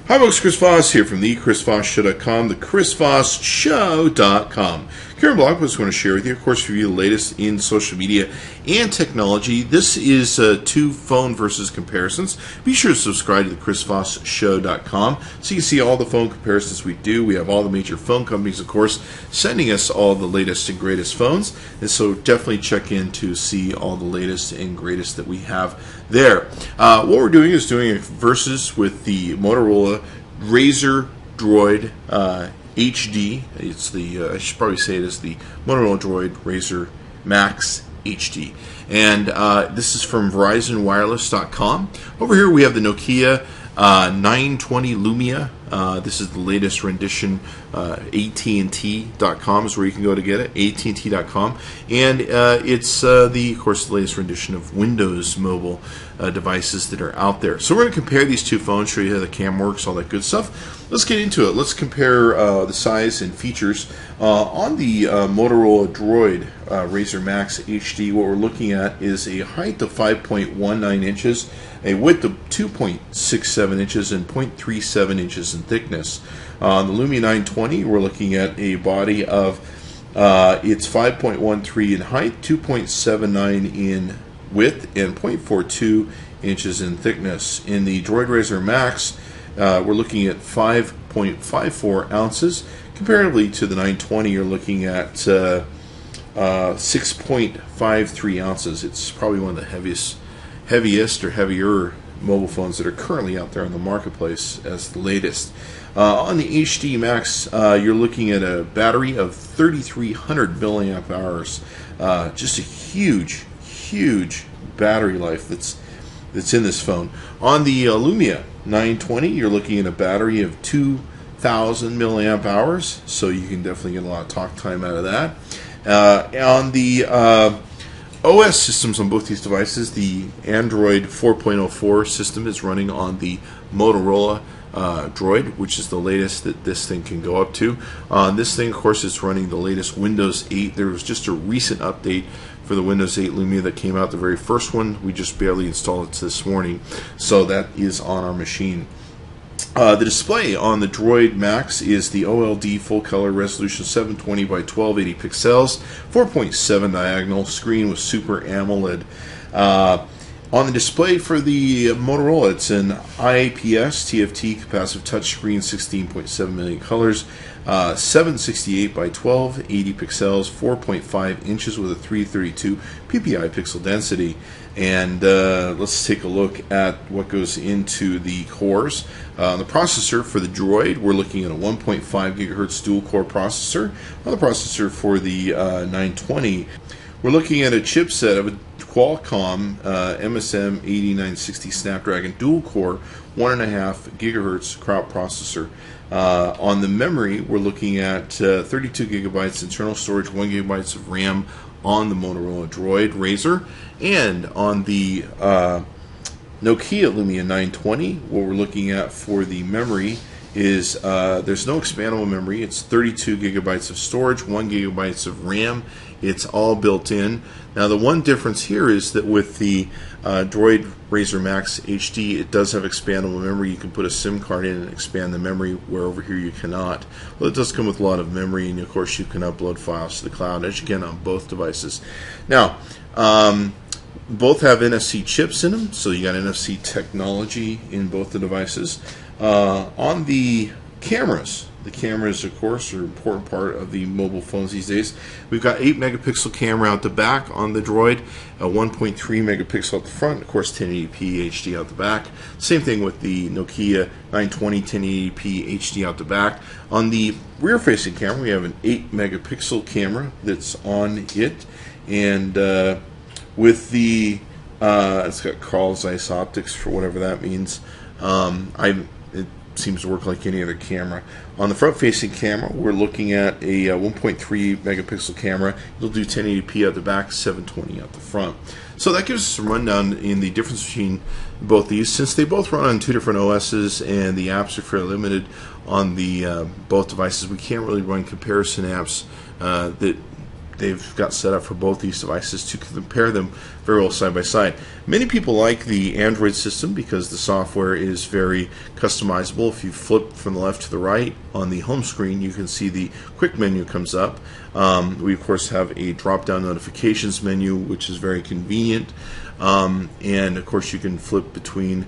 Hi folks, Chris Voss here from the ChrisVossShow.com, the ChrisVossShow.com. Current blog post I want to share with you, of course, review the latest in social media and technology. This is two phone versus comparisons. Be sure to subscribe to the ChrisVossShow.com so you can see all the phone comparisons we do. We have all the major phone companies, of course, sending us all the latest and greatest phones, and so definitely check in to see all the latest and greatest that we have there. What we're doing is doing a versus with the Motorola Razr Droid HD. It's the I should probably say it is the Motorola Droid Razr Maxx HD, and this is from VerizonWireless.com. Over here we have the Nokia 920 Lumia. This is the latest rendition. AT&T.com is where you can go to get it. AT&T.com, and it's of course, the latest rendition of Windows mobile devices that are out there. So we're going to compare these two phones, show you how the cam works, all that good stuff. Let's get into it. Let's compare the size and features on the Motorola Droid Razr Maxx HD. What we're looking at is a height of 5.19 inches, a width of 2.67 inches, and 0.37 inches in thickness. On the Lumia 920, we're looking at a body of it's 5.13 in height, 2.79 in width, and 0.42 inches in thickness. In the Droid Razr Maxx, we're looking at 5.54 ounces. Comparatively to the 920, you're looking at 6.53 ounces. It's probably one of the heaviest or heavier mobile phones that are currently out there in the marketplace as the latest. On the HD Maxx, you're looking at a battery of 3,300 milliamp hours. Just a huge battery life that's in this phone. On the Lumia 920, you're looking at a battery of 2,000 milliamp hours, so you can definitely get a lot of talk time out of that. On the OS systems on both these devices, the Android 4.04 system is running on the Motorola Droid, which is the latest that this thing can go up to. This thing, of course, is running the latest Windows 8. There was just a recent update for the Windows 8 Lumia that came out, the very first one. We just barely installed it this morning, so that is on our machine. The display on the Droid Maxx is the OLED full color resolution 720 by 1280 pixels, 4.7 diagonal screen with Super AMOLED. On the display for the Motorola, it's an IPS TFT capacitive touchscreen, 16.7 million colors, 768 by 1280 pixels, 4.5 inches with a 332 ppi pixel density. And let's take a look at what goes into the cores. The processor for the Droid, we're looking at a 1.5 gigahertz dual core processor. On the processor for the 920, we're looking at a chipset of a Qualcomm MSM 8960 Snapdragon dual core 1.5 gigahertz crowd processor. On the memory, we're looking at 32 gigabytes internal storage, 1 gigabytes of RAM on the Motorola Droid Razr. And on the Nokia Lumia 920, what we're looking at for the memory is there's no expandable memory. It's 32 gigabytes of storage, 1 gigabytes of RAM. It's all built in. Now the one difference here is that with the Droid Razr Maxx HD, it does have expandable memory. You can put a SIM card in and expand the memory, where over here you cannot. Well, it does come with a lot of memory, and of course you can upload files to the cloud, as you can on both devices. Now, both have NFC chips in them, so you got NFC technology in both the devices. On the cameras, of course, are an important part of the mobile phones these days. We've got 8 megapixel camera out the back on the Droid, a 1.3 megapixel at the front, of course 1080p HD out the back. Same thing with the Nokia 920, 1080p HD out the back. On the rear-facing camera, we have an 8 megapixel camera that's on it, and with the it's got Carl Zeiss optics, for whatever that means. It seems to work like any other camera. On the front-facing camera, we're looking at a 1.3 megapixel camera. It'll do 1080p at the back, 720 at the front. So that gives us a rundown in the difference between both these. Since they both run on two different OSs and the apps are fairly limited on the both devices, we can't really run comparison apps that they've got set up for both these devices to compare them very well side by side. Many people like the Android system because the software is very customizable. If you flip from the left to the right on the home screen, you can see the quick menu comes up. We of course have a drop-down notifications menu, which is very convenient, and of course you can flip between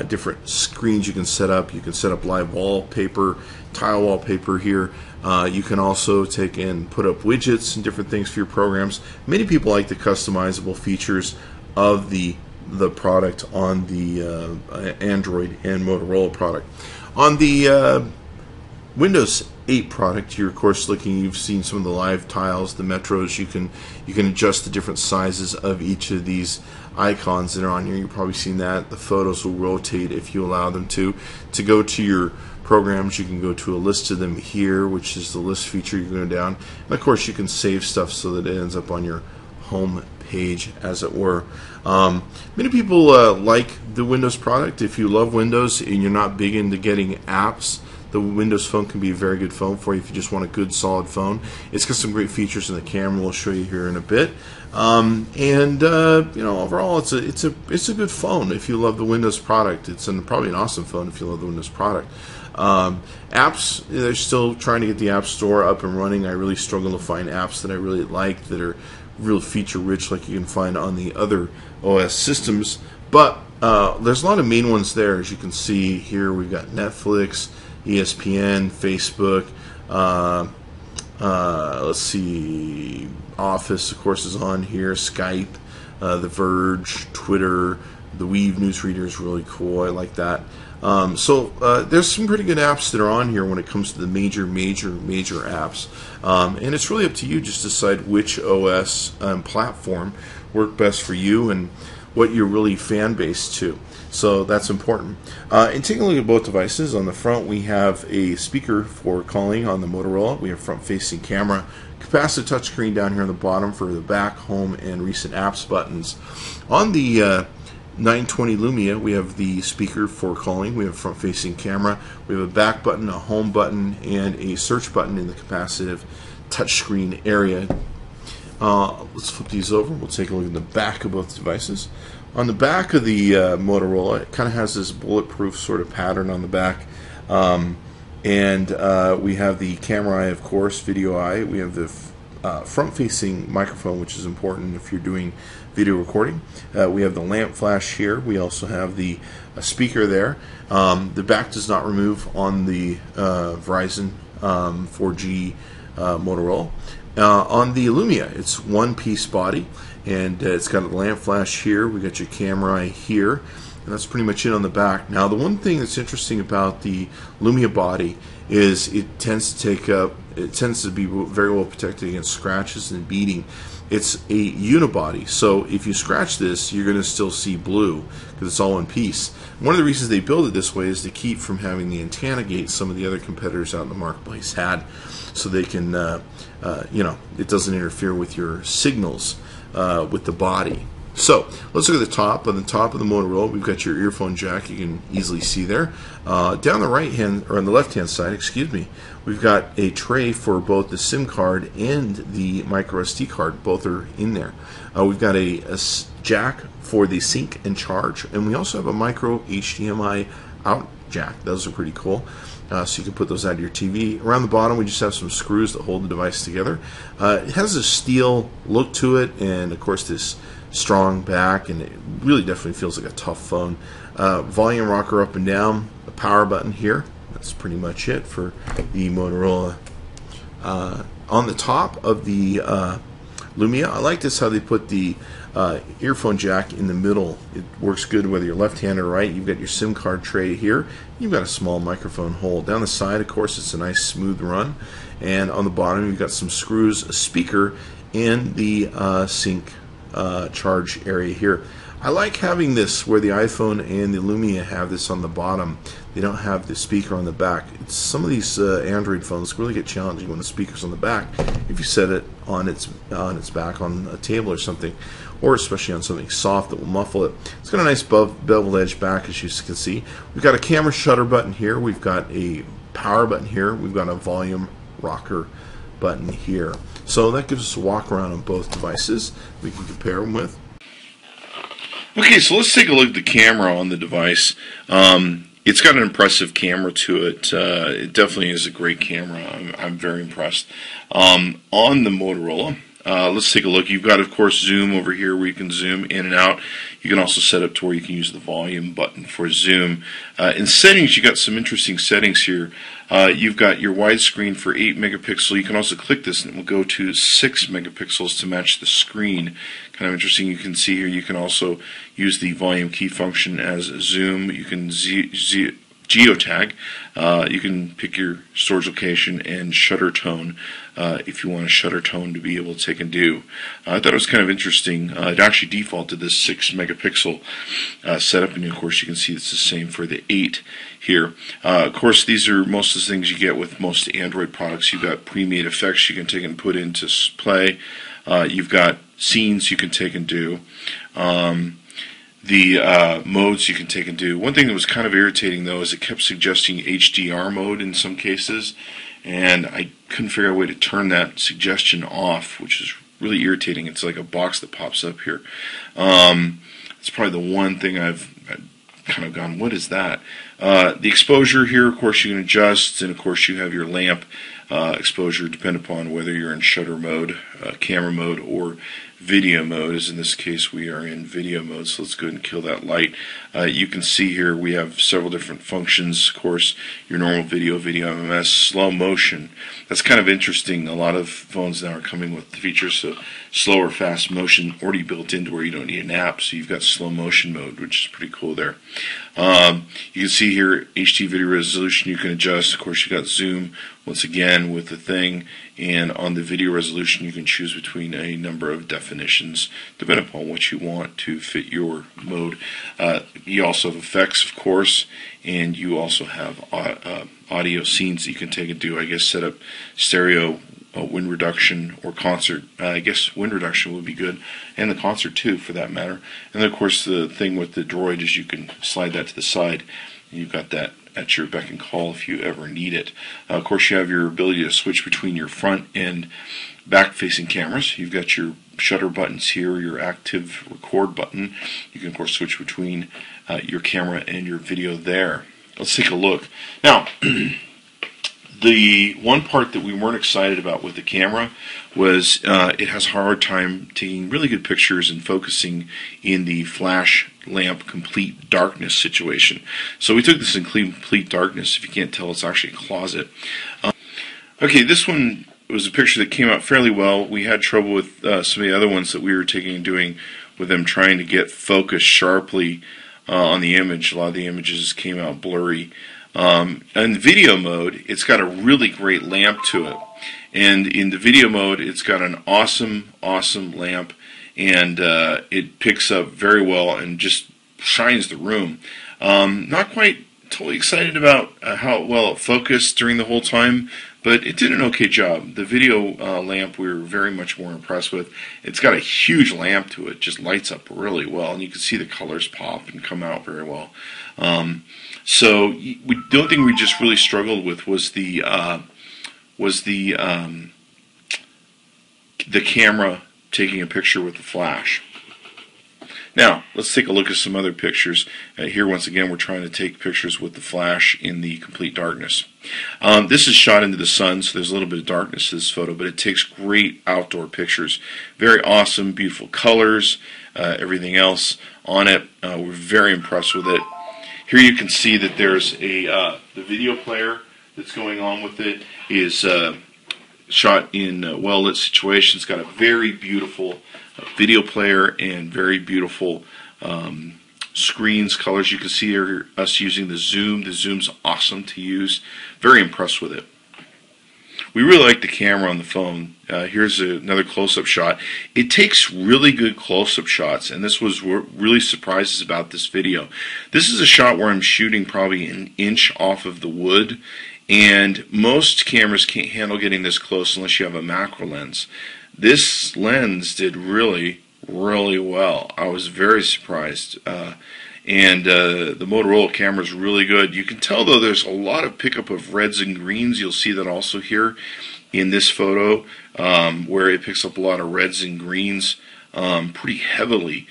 different screens you can set up. You can set up live wallpaper, tile wallpaper here. You can also take and put up widgets and different things for your programs. Many people like the customizable features of the product on the Android and Motorola product. On the Windows 8 product, you're of course you've seen some of the live tiles, the metros. You can adjust the different sizes of each of these icons that are on here. You've probably seen that. The photos will rotate if you allow them to. To go to your programs, you can go to a list of them here, which is the list feature. You go down, and of course you can save stuff so that it ends up on your home page, as it were. Many people like the Windows product. If you love Windows and you're not big into getting apps, the Windows Phone can be a very good phone for you if you just want a good solid phone. It's got some great features in the camera we'll show you here in a bit. Overall it's a good phone if you love the Windows product. It's probably an awesome phone if you love the Windows product. Apps, they're still trying to get the App Store up and running. I really struggle to find apps that I really like that are real feature rich like you can find on the other OS systems. But there's a lot of main ones there. As you can see here, we've got Netflix, ESPN, Facebook, let's see, Office, of course, is on here, Skype, The Verge, Twitter, the Weave newsreader is really cool. I like that. There's some pretty good apps that are on here when it comes to the major apps. And it's really up to you just to decide which OS platform work best for you and what you're really fan based to. So that's important. And taking a look at both devices, on the front we have a speaker for calling on the Motorola. We have front-facing camera, capacitive touchscreen down here on the bottom for the back, home, and recent apps buttons. On the 920 Lumia, we have the speaker for calling. We have a front-facing camera. We have a back button, a home button, and a search button in the capacitive touchscreen area. Let's flip these over. We'll take a look at the back of both devices. On the back of the Motorola, it kind of has this bulletproof sort of pattern on the back. We have the camera eye, of course, video eye. We have the front-facing microphone, which is important if you're doing video recording. We have the lamp flash here. We also have the speaker there. The back does not remove on the Verizon 4G Motorola. On the Lumia, it's one-piece body, and it's got a lamp flash here. We got your camera eye here, and that's pretty much it on the back. Now, the one thing that's interesting about the Lumia body is it tends to be very well protected against scratches and beating. It's a unibody, so if you scratch this, you're going to still see blue because it's all one piece. One of the reasons they build it this way is to keep from having the antenna gate some of the other competitors out in the marketplace had, so they can, it doesn't interfere with your signals with the body. So let's look at the top. On the top of the Motorola, we've got your earphone jack. You can easily see there. Down the right hand, or on the left hand side, excuse me, we've got a tray for both the SIM card and the micro SD card. Both are in there. We've got a jack for the sync and charge, and we also have a micro HDMI out jack. Those are pretty cool. So you can put those out of your TV. Around the bottom, we just have some screws that hold the device together. It has a steel look to it, and of course this strong back, and it really definitely feels like a tough phone. Volume rocker up and down, a power button here. That's pretty much it for the Motorola. On the top of the Lumia, I like this how they put the earphone jack in the middle. It works good whether you're left-handed or right. You've got your SIM card tray here. You've got a small microphone hole. Down the side, of course, it's a nice smooth run. And on the bottom, you've got some screws, a speaker, and the sync charge area here. I like having this where the iPhone and the Lumia have this on the bottom. They don't have the speaker on the back. Some of these Android phones really get challenging when the speaker's on the back. If you set it on its back on a table or something, or especially on something soft that will muffle it. It's got a nice beveled edge back, as you can see. We've got a camera shutter button here. We've got a power button here. We've got a volume rocker button here. So that gives us a walk around on both devices we can compare them with. Okay, so let's take a look at the camera on the device. It's got an impressive camera to it. It definitely is a great camera. I'm very impressed. On the Motorola, let's take a look. You've got, of course, zoom over here where you can zoom in and out. You can also set up to where you can use the volume button for zoom. In settings, you've got some interesting settings here. You've got your widescreen for 8 megapixel. You can also click this and it will go to 6 megapixels to match the screen. Kind of interesting. You can see here you can also use the volume key function as zoom. You can geotag. You can pick your storage location and shutter tone if you want a shutter tone to be able to take and do. I thought it was kind of interesting. It actually defaulted to this 6 megapixel setup, and of course you can see it's the same for the 8 here. Of course, these are most of the things you get with most Android products. You've got pre-made effects you can take and put into play. You've got scenes you can take and do. The modes you can take and do. One thing that was kind of irritating, though, is it kept suggesting Hdr mode in some cases, and I couldn't figure out a way to turn that suggestion off, which is really irritating. It's like a box that pops up here. It's probably the one thing I've kind of gone, what is that? The exposure here, of course, you can adjust, and of course you have your lamp exposure depending upon whether you're in shutter mode, camera mode, or video mode. As in this case we are in video mode, so let's go ahead and kill that light. You can see here we have several different functions. Of course, your normal video MMS, slow motion. That's kind of interesting. A lot of phones now are coming with features of slow or fast motion already built into where you don't need an app, so you've got slow motion mode, which is pretty cool there. You can see here HD video resolution you can adjust. Of course, you got zoom once again with the thing, and on the video resolution you can choose between a number of definitions depending upon what you want to fit your mode. You also have effects, of course, and you also have audio scenes that you can take and do. I guess set up stereo, wind reduction, or concert. I guess wind reduction would be good, and the concert too for that matter. And then of course the thing with the Droid is you can slide that to the side, and you've got that at your beck and call if you ever need it. Of course, you have your ability to switch between your front and back-facing cameras. You've got your shutter buttons here, your active record button. You can, of course, switch between your camera and your video there. Let's take a look. Now, the one part that we weren't excited about with the camera was it has a hard time taking really good pictures and focusing in the flash lamp complete darkness situation. So we took this in complete darkness. If you can't tell, it's actually a closet. Okay, this one was a picture that came out fairly well. We had trouble with some of the other ones that we were taking and doing with them trying to get focus sharply on the image. A lot of the images came out blurry. In video mode, it's got a really great lamp to it. And in the video mode, it's got an awesome lamp, and it picks up very well and just shines the room. Not quite totally excited about how well it focused during the whole time, but it did an okay job. The video lamp we were very much more impressed with. It's got a huge lamp to it, just lights up really well, and you can see the colors pop and come out very well. So the only thing we just really struggled with was the camera taking a picture with the flash. Now, let's take a look at some other pictures. Here, once again, we're trying to take pictures with the flash in the complete darkness. This is shot into the sun, so there's a little bit of darkness to this photo, but it takes great outdoor pictures. Very awesome, beautiful colors, everything else on it. We're very impressed with it. Here you can see that there's the video player that's going on with it is shot in well-lit situations. It's got a very beautiful video player and very beautiful screens, colors. You can see here us using the zoom. The zoom's awesome to use. Very impressed with it. We really like the camera on the phone. Here's another close-up shot. It takes really good close-up shots, and this was what really surprises about this video. This is a shot where I'm shooting probably an inch off of the wood, and most cameras can't handle getting this close unless you have a macro lens. This lens did really well. I was very surprised. And the Motorola camera is really good. You can tell, though, there's a lot of pickup of reds and greens. You'll see that also here. in this photo, where it picks up a lot of reds and greens pretty heavily.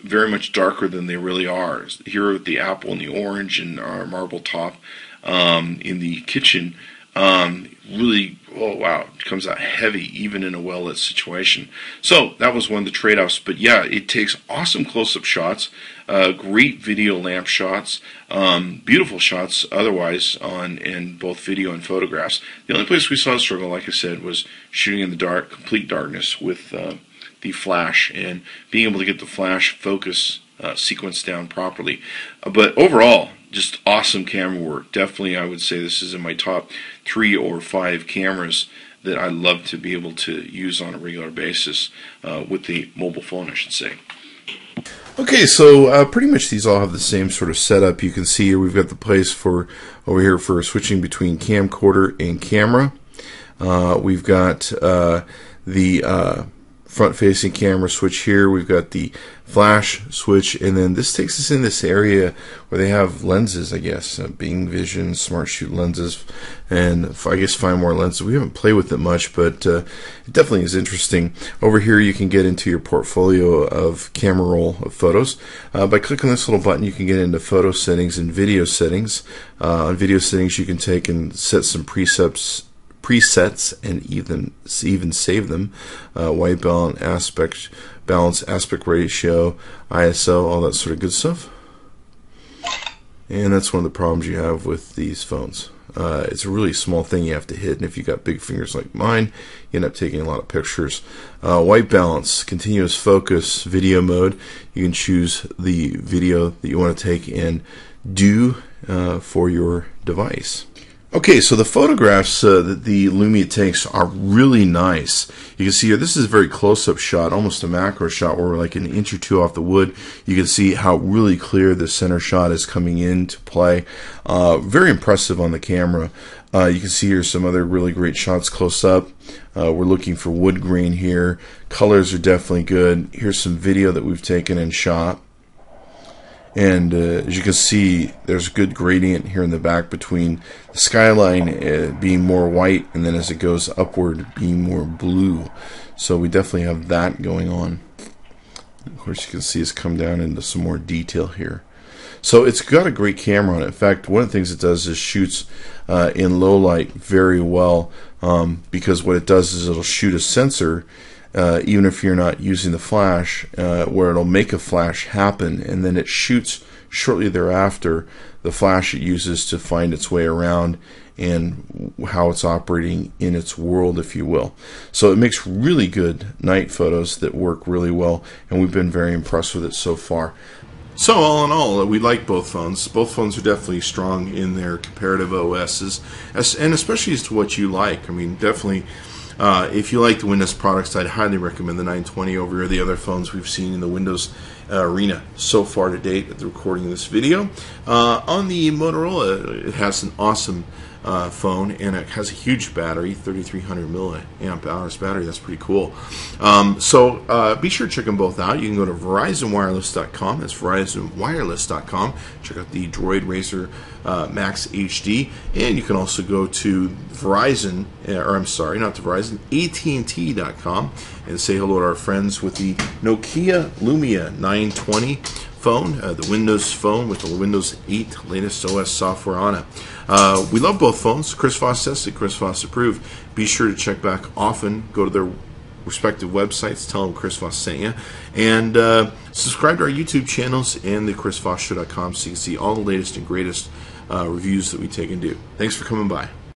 Very much darker than they really are. Here with the apple and the orange and our marble top in the kitchen, really, oh wow, it comes out heavy even in a well-lit situation. So that was one of the trade-offs. But yeah, it takes awesome close-up shots, great video lamp shots, beautiful shots otherwise in both video and photographs. The only place we saw a struggle, like I said, was shooting in the dark, complete darkness with the flash and being able to get the flash focus sequence down properly. But overall, just awesome camera work. Definitely, I would say this is in my top 3 or 5 cameras that I love to be able to use on a regular basis with the mobile phone, I should say. Okay, so pretty much these all have the same sort of setup. You can see here we've got the place for over here for switching between camcorder and camera. We've got the front-facing camera switch here. We've got the flash switch, and then this takes us in this area where they have lenses, I guess, Bing Vision, Smart Shoot lenses, and I guess find more lenses. We haven't played with it much, but it definitely is interesting. Over here you can get into your portfolio of camera roll of photos. By clicking this little button, you can get into photo settings and video settings. On video settings, you can take and set some presets and even save them. White balance, aspect ratio, ISO, all that sort of good stuff. And that's one of the problems you have with these phones. It's a really small thing you have to hit, and if you got big fingers like mine, you end up taking a lot of pictures. White balance, continuous focus, video mode. You can choose the video that you want to take and do for your device. Okay, so the photographs that the Lumia takes are really nice. You can see here, this is a very close-up shot, almost a macro shot where we're like an inch or two off the wood. You can see how really clear the center shot is coming into play. Very impressive on the camera. You can see here some other really great shots close up. We're looking for wood grain here. Colors are definitely good. Here's some video that we've taken and shot. And as you can see, there's a good gradient here in the back between the skyline being more white, and then as it goes upward being more blue. So we definitely have that going on. Of course, you can see it's come down into some more detail here. So it's got a great camera on it. In fact, one of the things it does is shoots in low light very well, because what it does is it'll shoot a sensor even if you're not using the flash, where it'll make a flash happen, and then it shoots shortly thereafter the flash it uses to find its way around and how it's operating in its world, if you will. So it makes really good night photos that work really well, and we've been very impressed with it so far. So all in all, we like both phones. Both phones are definitely strong in their comparative OSs, and especially as to what you like. I mean, definitely, if you like the Windows products, I'd highly recommend the 920 over the other phones we've seen in the Windows arena so far to date at the recording of this video. On the Motorola, it has an awesome phone, and it has a huge battery, 3,300 milliamp hours battery. That's pretty cool. So be sure to check them both out. You can go to VerizonWireless.com. That's VerizonWireless.com. Check out the Droid Razr Maxx HD, and you can also go to Verizon, or I'm sorry, not to Verizon, AT&T.com, and say hello to our friends with the Nokia Lumia 920 phone, the Windows phone with the Windows 8 latest OS software on it. We love both phones. Chris Voss tested, Chris Voss approved. Be sure to check back often. Go to their respective websites. Tell them Chris Voss sent you. And subscribe to our YouTube channels and the ChrisVossShow.com so you can see all the latest and greatest reviews that we take and do. Thanks for coming by.